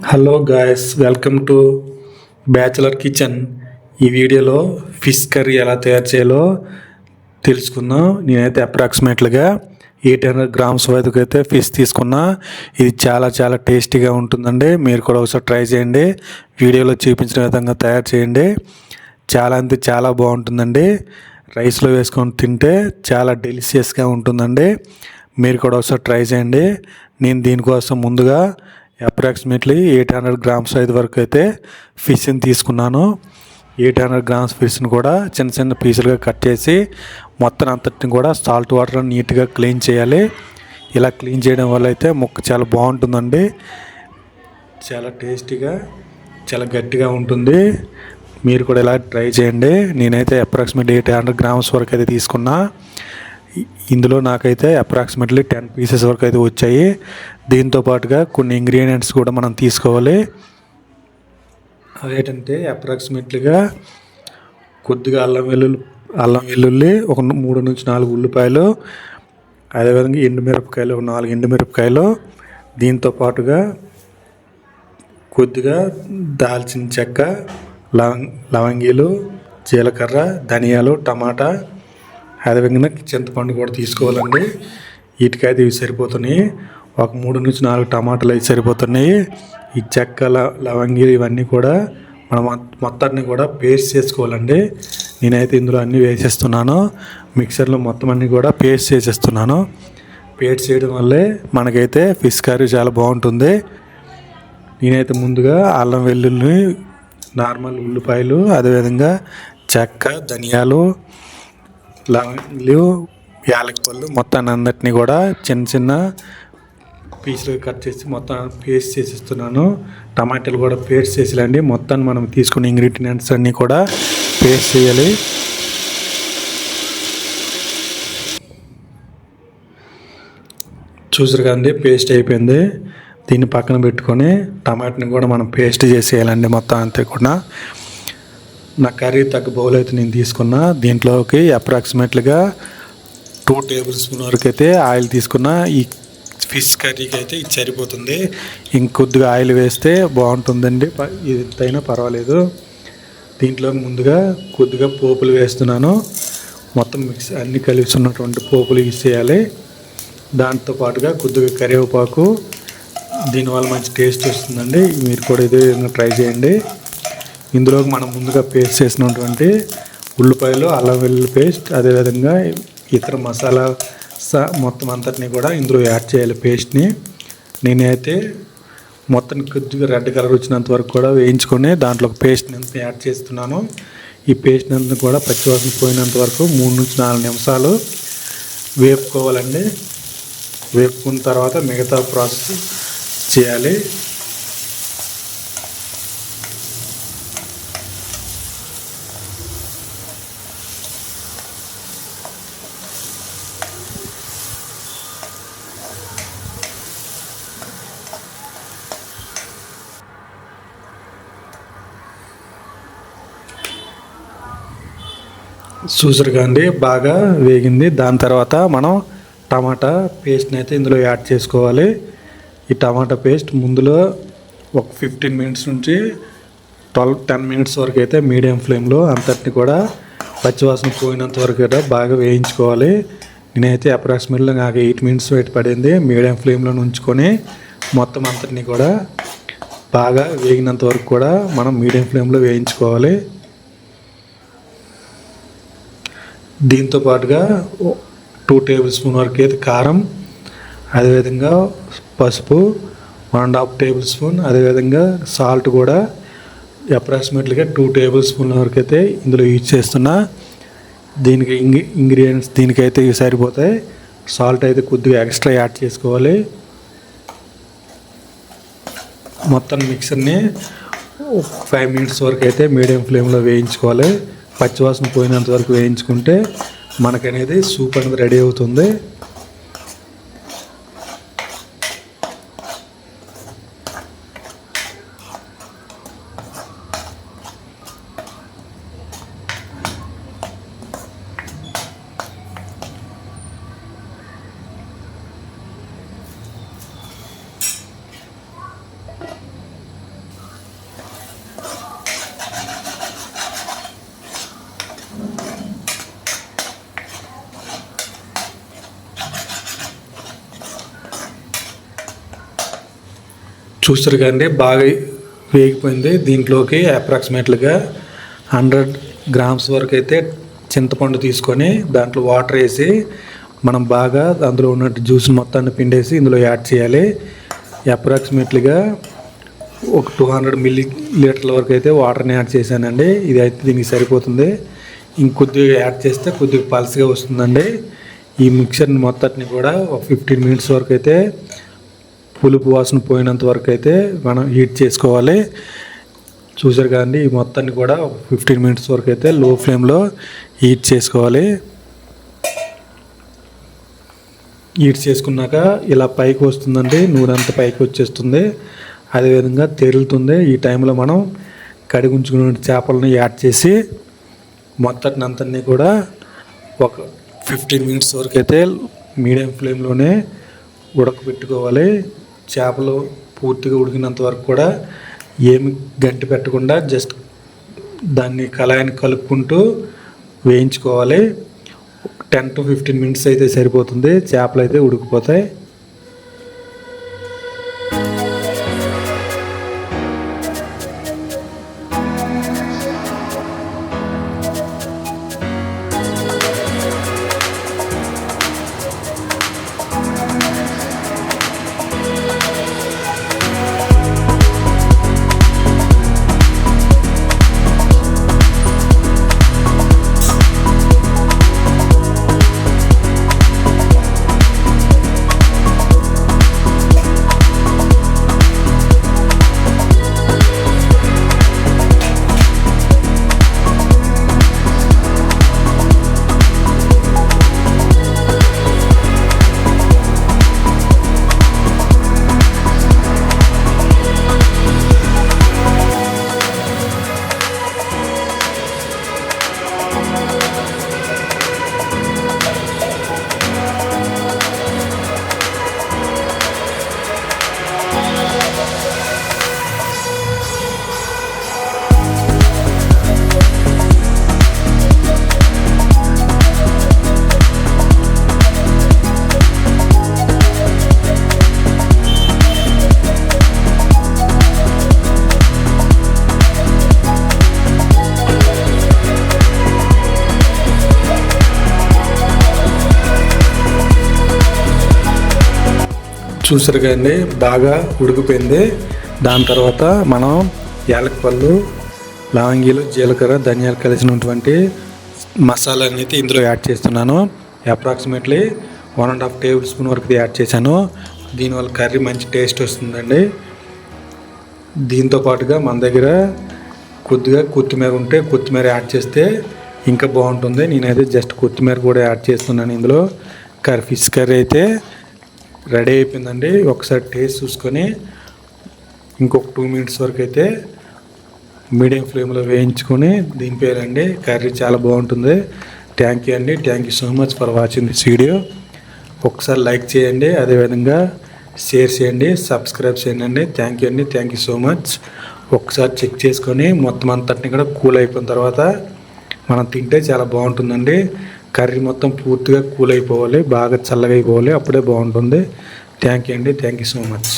Hello guys, welcome to bachelor kitchen. ఈ వీడియోలో fish curry ఎలా తయారు చేయాలో తెలుసుకుందాం. నేనైతే అప్రాక్సిమేట్లీగా 800 గ్రామ్స్ వరకు అయితే ఫిష్ తీసుకున్నా. ఇది చాలా చాలా టేస్టీగా ఉంటుందండి. మీరు కూడా ఒకసారి ట్రై చేయండి. వీడియోలో చూపించిన విధంగా తయారు చేయండి. చాలా అంటే చాలా బాగుంటుందండి. రైస్లో వేసుకొని తింటే చాలా డెలిషియస్గా ఉంటుందండి. మీరు కూడా ఒకసారి ట్రై చేయండి. నేను దీనికోసం ముందుగా అప్రాక్సిమేట్లీ 800 గ్రామ్స్ వరకు అయితే ఫిష్ని తీసుకున్నాను. 800 గ్రామ్స్ ఫిష్ని కూడా చిన్న చిన్న పీసులుగా కట్ చేసి మొత్తం అంతటిని కూడా సాల్ట్ వాటర్ నీట్గా క్లీన్ చేయాలి. ఇలా క్లీన్ చేయడం వల్ల అయితే ముక్క చాలా బాగుంటుందండి. చాలా టేస్టీగా చాలా గట్టిగా ఉంటుంది. మీరు కూడా ఇలా ట్రై చేయండి. నేనైతే అప్రాక్సిమేట్లీ 800 గ్రామ్స్ వరకు అయితే తీసుకున్నా. ఇందులో నాకైతే అప్రాక్సిమేట్లీ 10 పీసెస్ వరకు అయితే వచ్చాయి. దీంతో పాటుగా కొన్ని ఇంగ్రీడియంట్స్ కూడా మనం తీసుకోవాలి. అదేంటంటే అప్రాక్సిమేట్లీగా కొద్దిగా అల్లం వెల్లుల్లి ఒక 3 నుంచి 4 ఉల్లిపాయలు, అదేవిధంగా ఎండుమిరపకాయలు ఒక 4 ఎండుమిరపకాయలు, దీంతో పాటుగా కొద్దిగా దాల్చిన చెక్క, లవంగీలు, జీలకర్ర, ధనియాలు, టమాటా, అదేవిధంగా చింతపండు కూడా తీసుకోవాలండి. వీటికైతే ఇవి సరిపోతున్నాయి. ఒక 3 నుంచి 4 టమాటాలు అయితే సరిపోతున్నాయి. ఈ చెక్క, లవంగి ఇవన్నీ కూడా మనం మొత్తాన్ని కూడా పేస్ట్ చేసుకోవాలండి. నేనైతే ఇందులో అన్నీ వేసేస్తున్నాను. మిక్సర్లో మొత్తం అన్నీ కూడా పేస్ట్ చేసేస్తున్నాను. పేస్ట్ చేయడం వల్లే మనకైతే ఫిష్ కర్రీ చాలా బాగుంటుంది. నేనైతే ముందుగా అల్లం వెల్లుల్లి, నార్మల్ ఉల్లిపాయలు, అదేవిధంగా చెక్క, ధనియాలు, లవంగిలు, యాలకులు మొత్తాన్ని అందరినీ కూడా చిన్న చిన్న పీసులు కట్ చేసి మొత్తం పేస్ట్ చేసిస్తున్నాను. టమాటాలు కూడా పేస్ట్ చేసేయాలండి. మొత్తాన్ని మనం తీసుకున్న ఇంగ్రీడియంట్స్ అన్నీ కూడా పేస్ట్ చేయాలి. చూసారు కదండి, పేస్ట్ అయిపోయింది. దీన్ని పక్కన పెట్టుకొని టమాటాని కూడా మనం పేస్ట్ చేసేయాలండి మొత్తం అంతే కూడా. నా కర్రీ తగ్గ బౌల్ అయితే నేను తీసుకున్నా. దీంట్లోకి అప్రాక్సిమేట్లీగా 2 టేబుల్ స్పూన్ వరకు అయితే ఆయిల్ తీసుకున్నా. ఈ ఫిష్ కర్రీకి అయితే ఇది సరిపోతుంది. ఇంకొద్దిగా ఆయిల్ వేస్తే బాగుంటుందండి. ఎంతైనా పర్వాలేదు. దీంట్లో ముందుగా కొద్దిగా పోపులు వేస్తున్నాను. మొత్తం మిక్స్ అన్నీ కలిసి ఉన్నటువంటి పోపులు వేసేయాలి. దాంతో పాటుగా కొద్దిగా కరివేపాకు, దీనివల్ల మంచి టేస్ట్ వస్తుందండి. మీరు కూడా ఇదే విధంగా ట్రై చేయండి. ఇందులోకి మనం ముందుగా పేస్ట్ చేసినటువంటి ఉల్లిపాయలు, అల్లం వెల్లుల్లి పేస్ట్, అదేవిధంగా ఇతర మసాలా మొత్తం అంతటిని కూడా ఇందులో యాడ్ చేయాలి పేస్ట్ని. నేనైతే మొత్తం కొద్దిగా రెడ్ కలర్ వచ్చినంత వరకు కూడా వేయించుకొని దాంట్లో పేస్ట్ని అంతా యాడ్ చేస్తున్నాను. ఈ పేస్ట్ని అంతా కూడా పచ్చివాసన పోయినంత వరకు 3 నుంచి 4 నిమిషాలు వేపుకోవాలండి. వేపుకున్న తర్వాత మిగతా ప్రాసెస్ చేయాలి. చూసారు కానీ బాగా వేగింది. దాని తర్వాత మనం టమాటా పేస్ట్ని అయితే ఇందులో యాడ్ చేసుకోవాలి. ఈ టమాటా పేస్ట్ ముందులో ఒక 15 మినిట్స్ నుంచి 10 మినిట్స్ వరకు అయితే మీడియం ఫ్లేమ్లో అంతటిని కూడా పచ్చివాసన పోయినంత వరకు అయితే బాగా వేయించుకోవాలి. నేనైతే అప్రాక్సిమేట్గా నాకు 8 మినిట్స్ వెయిట్ పడింది. మీడియం ఫ్లేమ్లో ఉంచుకొని మొత్తం అంతటిని కూడా బాగా వేగినంత వరకు కూడా మనం మీడియం ఫ్లేమ్లో వేయించుకోవాలి. దీంతో పాటుగా 2 టేబుల్ స్పూన్ వరకు అయితే కారం, అదేవిధంగా పసుపు 1.5 టేబుల్ స్పూన్, అదేవిధంగా సాల్ట్ కూడా అప్రాక్సిమేట్లీగా 2 టేబుల్ స్పూన్ల వరకు అయితే ఇందులో యూజ్ చేస్తున్నా. దీనికి ఇంగ్రీడియంట్స్ దీనికైతే ఇవి సరిపోతాయి. సాల్ట్ అయితే కొద్దిగా ఎక్స్ట్రా యాడ్ చేసుకోవాలి. మొత్తం మిక్సర్ని 5 మినిట్స్ వరకు అయితే మీడియం ఫ్లేమ్లో వేయించుకోవాలి. పచ్చివాసన పోయినంత వరకు వేయించుకుంటే మనకనేది సూప్ అనేది రెడీ అవుతుంది. చూస్తారు కదండి, బాగా వేగిపోయింది. దీంట్లోకి అప్రాక్సిమేట్లీగా 100 గ్రామ్స్ వరకు అయితే చింతపండు తీసుకొని దాంట్లో వాటర్ వేసి మనం బాగా అందులో ఉన్న జ్యూస్ మొత్తాన్ని పిండేసి ఇందులో యాడ్ చేయాలి. అప్రాక్సిమేట్లీగా ఒక 200 మిల్లీ లీటర్ల వరకు అయితే వాటర్ని యాడ్ చేశానండి. ఇది అయితే దీనికి సరిపోతుంది. ఇంకొద్దిగా యాడ్ చేస్తే కొద్దిగా పల్స్గా వస్తుందండి. ఈ మిక్చర్ని మొత్తాన్ని కూడా ఒక 15 మినిట్స్ వరకు అయితే పులుపు వాసన పోయినంత వరకు అయితే మనం హీట్ చేసుకోవాలి. చూసారు కదండి, ఈ మొత్తాన్ని కూడా 15 మినిట్స్ వరకు అయితే లో ఫ్లేమ్లో హీట్ చేసుకోవాలి. హీట్ చేసుకున్నాక ఇలా పైకి వస్తుందండి, నూనెంతా పైకి వచ్చేస్తుంది. అదేవిధంగా తేలుతుంది. ఈ టైంలో మనం కడిగి ఉంచుకున్న చేపలను యాడ్ చేసి మొత్తాన్ని అంతని కూడా ఒక 15 మినిట్స్ వరకు అయితే మీడియం ఫ్లేమ్లోనే ఉడకబెట్టుకోవాలి. చేపలు పూర్తిగా ఉడికినంత వరకు కూడా ఏమి గంటి పెట్టకుండా జస్ట్ దాన్ని కళాయిని కలుపుకుంటూ వేయించుకోవాలి. 10 to 15 మినిట్స్ అయితే సరిపోతుంది, చేపలు అయితే ఉడికిపోతాయి. చూసారు కదండి, బాగా ఉడికిపోయింది. దాని తర్వాత మనం యాలకులు, లవంగీలు, జీలకర్ర, ధనియాలు కలిసినటువంటి మసాలా అనేది ఇందులో యాడ్ చేస్తున్నాను. అప్రాక్సిమేట్లీ 1.5 టేబుల్ స్పూన్ వరకు యాడ్ చేశాను. దీనివల్ల కర్రీ మంచి టేస్ట్ వస్తుందండి. దీంతో పాటుగా మన దగ్గర కొద్దిగా కొత్తిమీర ఉంటే కొత్తిమీర యాడ్ చేస్తే ఇంకా బాగుంటుంది. నేనైతే జస్ట్ కొత్తిమీర కూడా యాడ్ చేస్తున్నాను ఇందులో. ఫిష్ కర్రీ అయితే రెడీ అయిపోయిందండి. ఒకసారి టేస్ట్ చూసుకొని ఇంకొక 2 మినిట్స్ వరకు అయితే మీడియం ఫ్లేమ్లో వేయించుకొని దింపేయాలండి. కర్రీ చాలా బాగుంటుంది. థ్యాంక్ యూ అండి. Thank you so much for watching this video. ఒకసారి లైక్ చేయండి, అదేవిధంగా షేర్ చేయండి, సబ్స్క్రైబ్ చేయండి. థ్యాంక్ యూ అండి. Thank you so much. ఒకసారి చెక్ చేసుకొని మొత్తం అంతటిని కూడా కూల్ అయిపోయిన తర్వాత మనం తింటే చాలా బాగుంటుందండి. కర్రీ మొత్తం పూర్తిగా కూల్ అయిపోవాలి, బాగా చల్లగా అయిపోవాలి, అప్పుడే బాగుంటుంది. థ్యాంక్ యూ అండి. Thank you so much.